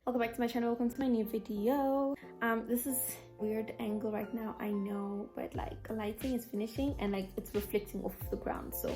Welcome back to my channel. Welcome to my new video. This is weird angle right now, I know, but like lighting is finishing and like it's reflecting off the ground, so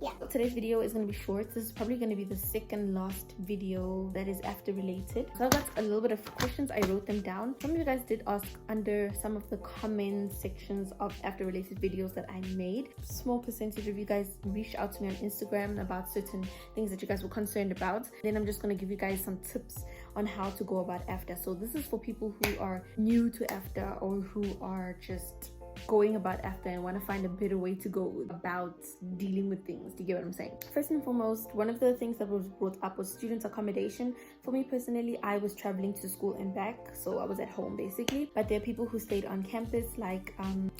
yeah. Today's video is going to be short. This is probably going to be the second last video that is AFDA related. So I've got a little bit of questions. I wrote them down. Some of you guys did ask under some of the comment sections of AFDA related videos that I made. Small percentage of you guys reached out to me on Instagram about certain things that you guys were concerned about. Then I'm just going to give you guys some tips on how to go about AFDA. So this is for people who are new to AFDA or who are just going about AFDA and want to find a better way to go about dealing with things. Do you get what I'm saying? First and foremost, one of the things that was brought up was student accommodation. For me personally, I was traveling to school and back, so I was at home basically, but there are people who stayed on campus, like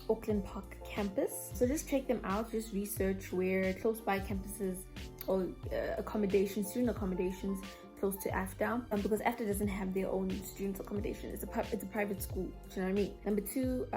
Auckland Park campus. So just check them out, just research where close by campuses or student accommodations close to AFDA, because AFDA doesn't have their own student accommodation. It's a private school. Do you know what I mean? Number two,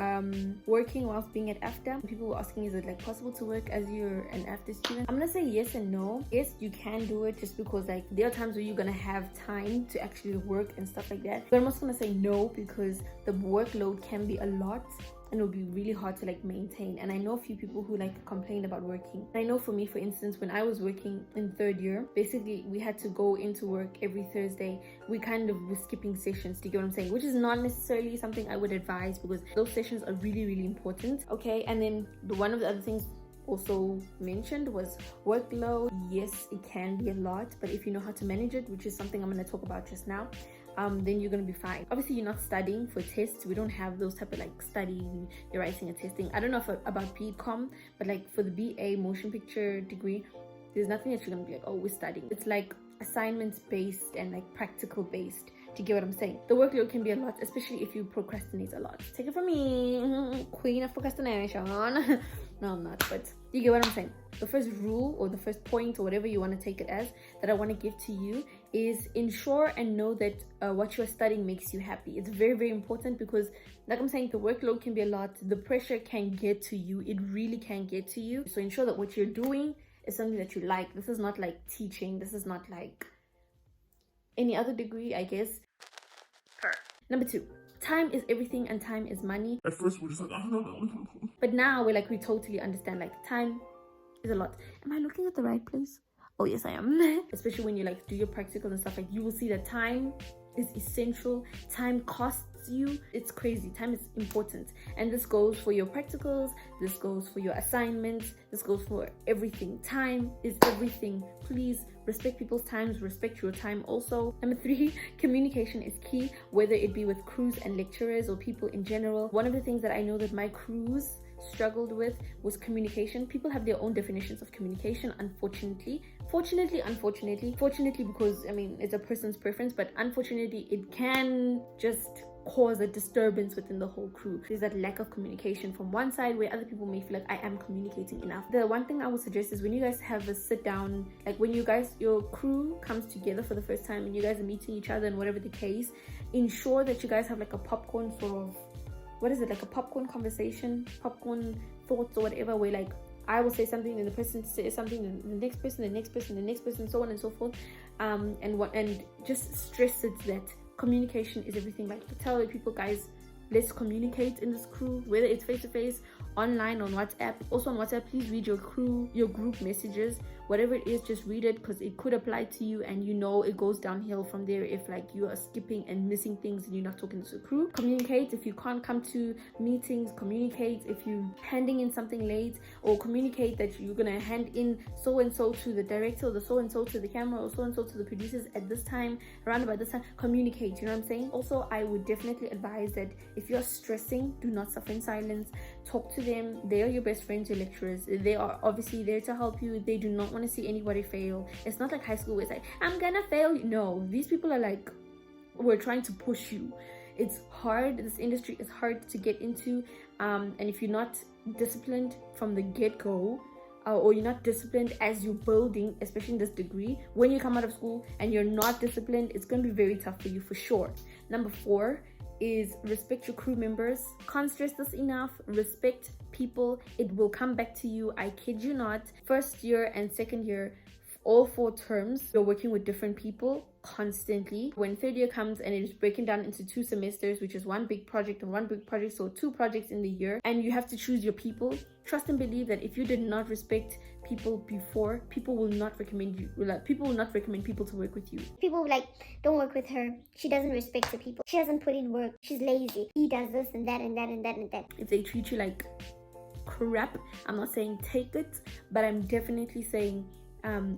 working whilst being at AFDA. People were asking, is it like possible to work as you're an AFDA student? I'm gonna say yes and no. Yes, you can do it, just because like there are times where you're gonna have time to actually work and stuff like that. But I'm also gonna say no, because the workload can be a lot and it'll be really hard to like maintain. And I know a few people who like complain about working. I know for me, for instance, when I was working in third year, basically we had to go into work every Thursday. We kind of were skipping sessions, do you get what I'm saying? Which is not necessarily something I would advise, because those sessions are really, really important. Okay, and then one of the other things also mentioned was workload. Yes, it can be a lot, but if you know how to manage it, which is something I'm going to talk about just now, then you're gonna be fine. Obviously, you're not studying for tests. We don't have those type of like studying, you're writing and testing. I don't know about BCom, but like for the BA motion picture degree, there's nothing that you're gonna be like, oh, we're studying. It's like assignments based and like practical based. Do you get what I'm saying? The workload can be a lot, especially if you procrastinate a lot. Take it from me, queen of procrastination. No, I'm not, but you get what I'm saying. The first rule, or the first point, or whatever you want to take it as, that I want to give to you is ensure and know that what you're studying makes you happy. It's very, very important, because like I'm saying, the workload can be a lot. The pressure can get to you. It really can get to you. So ensure that what you're doing is something that you like. This is not like teaching. This is not like any other degree, I guess. Number two, time is everything and time is money. At first we're just like, oh, no. But now we totally understand, like time is a lot. Am I looking at the right place? Oh yes, I am. Especially when you like do your practical and stuff, like you will see that time is essential. Time costs you. It's crazy. Time is important, and this goes for your practicals, this goes for your assignments, this goes for everything. Time is everything. Please respect people's times, respect your time also. Number three, communication is key, whether it be with crews and lecturers or people in general. One of the things that I know that my crews struggled with was communication. People have their own definitions of communication, unfortunately, because I mean it's a person's preference, but unfortunately it can just cause a disturbance within the whole crew. There's that lack of communication from one side, where other people may feel like I am communicating enough. The one thing I would suggest is when you guys have a sit down, like when your crew comes together for the first time and you guys are meeting each other and whatever the case, ensure that you guys have like a popcorn sort of, what is it, like a popcorn conversation, popcorn thoughts or whatever, where like I will say something and the person says something and the next person, so on and so forth, and just stress it that communication is everything. Like tell people, guys, let's communicate in this crew, whether it's face-to-face, online, on WhatsApp. Also on WhatsApp, please read your group messages, whatever it is, just read it, because it could apply to you, and you know it goes downhill from there if like you are skipping and missing things and you're not talking to the crew. Communicate. If you can't come to meetings, communicate. If you're handing in something late, or communicate that you're gonna hand in so and so to the director, or the so and so to the camera, or so and so to the producers at this time, around about this time. Communicate, you know what I'm saying? Also, I would definitely advise that if you're stressing, do not suffer in silence. Talk to them. They are your best friends, your lecturers. They are obviously there to help you. They do not want to see anybody fail. It's not like high school where it's like, I'm gonna fail. No, these people are like, we're trying to push you. It's hard. This industry is hard to get into, and if you're not disciplined from the get-go, or you're not disciplined as you're building, especially in this degree, when you come out of school and you're not disciplined, it's going to be very tough for you for sure. Number four is respect your crew members. Can't stress this enough. Respect people. It will come back to you. I kid you not. First year and second year, all 4 terms you're working with different people constantly. When third year comes and it is breaking down into 2 semesters, which is 1 big project and 1 big project, so 2 projects in the year, and you have to choose your people, trust and believe that if you did not respect people before, people will not recommend you, people will not recommend people to work with you. People like, don't work with her, she doesn't respect the people, she doesn't put in work, she's lazy, he does this and that and that and that and that. If they treat you like crap, I'm not saying take it, but I'm definitely saying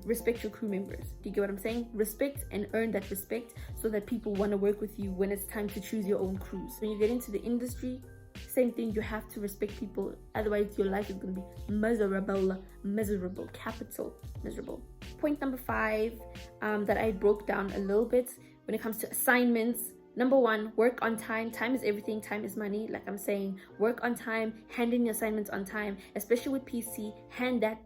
respect your crew members. Do you get what I'm saying? Respect and earn that respect so that people want to work with you when it's time to choose your own crews. When you get into the industry, same thing, you have to respect people, otherwise your life is going to be miserable, capital miserable. Point number 5 that I broke down a little bit when it comes to assignments. Number 1, work on time. Time is everything, time is money. Like I'm saying, work on time, hand in your assignments on time, especially with PC, hand that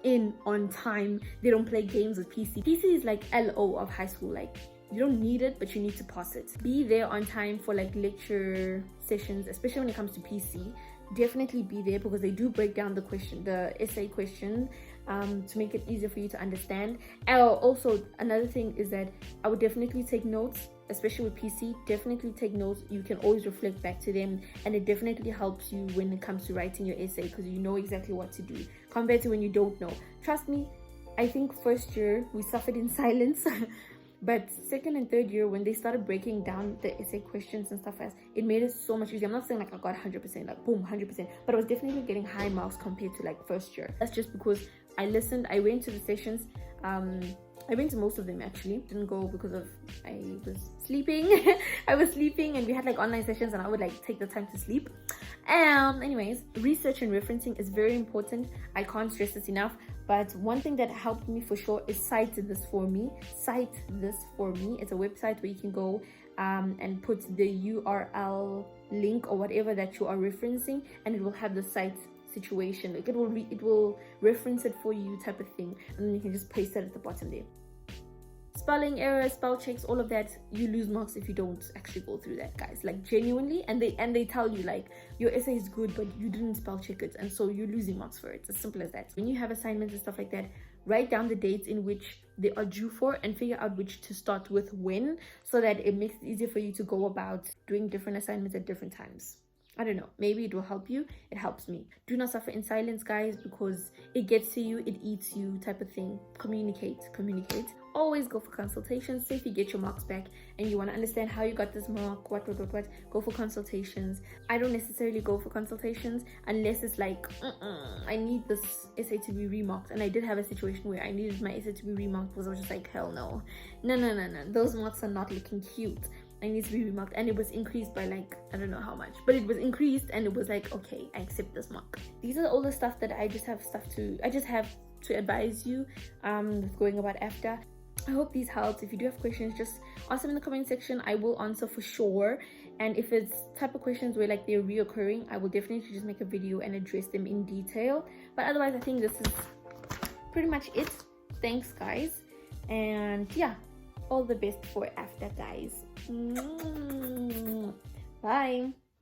in on time. They don't play games with PC. PC is like LO of high school. Like, you don't need it, but you need to pass it. Be there on time for like lecture sessions, especially when it comes to PC. Definitely be there because they do break down the essay question to make it easier for you to understand. And also another thing is that I would definitely take notes, especially with PC. Definitely take notes. You can always reflect back to them, and it definitely helps you when it comes to writing your essay because you know exactly what to do compared to when you don't know. Trust me, I think first year we suffered in silence. But second and third year, when they started breaking down the essay questions and stuff, it made it so much easier. I'm not saying like I got 100%, like boom, 100%, but I was definitely getting high marks compared to like first year. That's just because I listened, I went to the sessions. I went to most of them actually. Didn't go because of I was sleeping. I was sleeping and we had like online sessions and I would like take the time to sleep. Anyways, research and referencing is very important. I can't stress this enough. But one thing that helped me for sure is Cite This For Me. Cite This For Me. It's a website where you can go and put the URL link or whatever that you are referencing, and it will have the site situation. Like it will reference it for you, type of thing, and then you can just paste it at the bottom there. Spelling errors, spell checks, all of that, you lose marks if you don't actually go through that, guys. Like genuinely, and they tell you like your essay is good but you didn't spell check it, and so you're losing marks for it. It's as simple as that. When you have assignments and stuff like that, write down the dates in which they are due for and figure out which to start with when, so that it makes it easier for you to go about doing different assignments at different times. I don't know, maybe it will help you. It helps me. Do not suffer in silence, guys, because it gets to you, it eats you, type of thing. Communicate. Always go for consultations. Say if you get your marks back and you want to understand how you got this mark, what, go for consultations. I don't necessarily go for consultations unless it's like, I need this essay to be remarked. And I did have a situation where I needed my essay to be remarked because I was just like, hell no. No. Those marks are not looking cute. I need to be remarked, and it was increased by like I don't know how much, but it was increased and it was like, okay, I accept this mark. These are all the stuff that I just have to advise you with going about AFDA. I hope these helped. If you do have questions, just ask them in the comment section. I will answer for sure. And if it's type of questions where like they're reoccurring, I will definitely just make a video and address them in detail. But otherwise, I think this is pretty much it. Thanks, guys, and yeah, all the best for AFDA, guys. Bye.